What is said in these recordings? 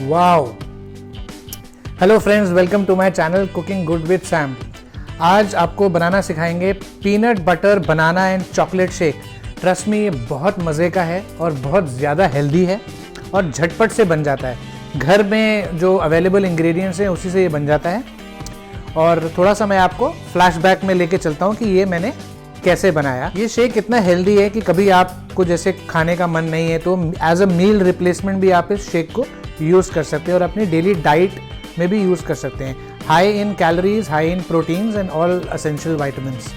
Wow. Hello friends, welcome to my channel cooking good with Sam. आज आपको बनाना सिखाएंगे peanut butter banana and chocolate shake. Trust me ये बहुत मज़े का है और बहुत ज़्यादा हेल्दी है और झटपट से बन जाता है। घर में जो अवेलेबल इंग्रेडिएंट्स हैं उसी से ये बन जाता है। और थोड़ा सा मैं आपको फ्लैशबैक में लेके चलता हूँ कि ये मैंने कैसे बनाया। ये शेक इतना हेल्दी है कि कभी आपको जैसे खाने का मन नहीं है तो एज अ मील रिप्लेसमेंट भी आप इस शेक को यूज़ कर सकते हैं और अपनी डेली डाइट में भी यूज़ कर सकते हैं। High in calories, high in proteins and all essential vitamins.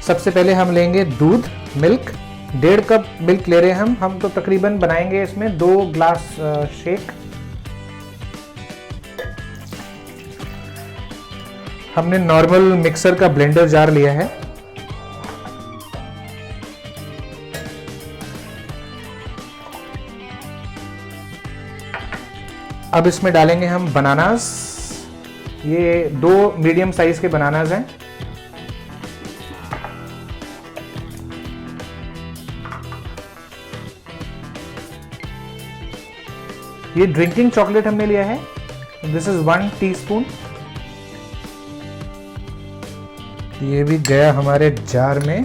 सबसे पहले हम लेंगे दूध, मिल्क। 1.5 कप मिल्क ले रहे हैं हम तो तकरीबन बनाएंगे इसमें 2 ग्लास शेक। हमने नॉर्मल मिक्सर का ब्लेंडर जार लिया है। अब इसमें डालेंगे हम बनानास। ये 2 मीडियम साइज के बनानास हैं। ये ड्रिंकिंग चॉकलेट हमने लिया है। This is 1 teaspoon. ये भी गया हमारे जार में।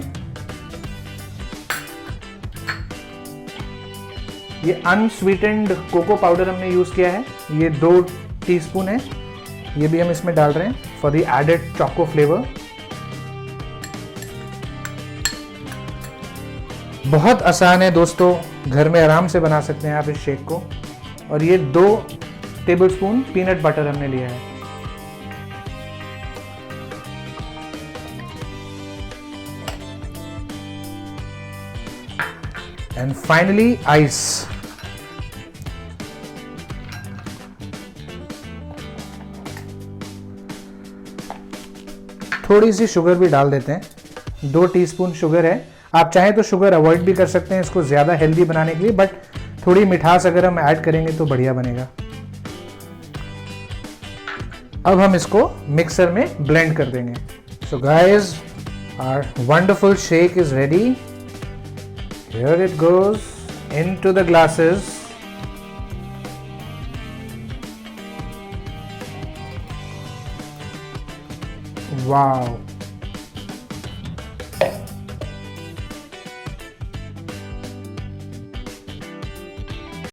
ये अनस्वीटेंड कोको पाउडर हमने यूज किया है, ये 2 टीस्पून है। ये भी हम इसमें डाल रहे हैं for the added choco flavour. बहुत आसान है दोस्तों, घर में आराम से बना सकते हैं आप इस शेक को। और ये 2 टेबलस्पून पीनट बटर हमने लिया है। And finally ice. थोड़ी सी शुगर भी डाल देते हैं। 2 टीस्पून शुगर है। आप चाहें तो शुगर अवॉइड भी कर सकते हैं इसको ज़्यादा हेल्दी बनाने के लिए, बट थोड़ी मिठास अगर हम ऐड करेंगे तो बढ़िया बनेगा। अब हम इसको मिक्सर में ब्लेंड कर देंगे। So guys, our wonderful shake is ready. Here it goes into the glasses. Wow.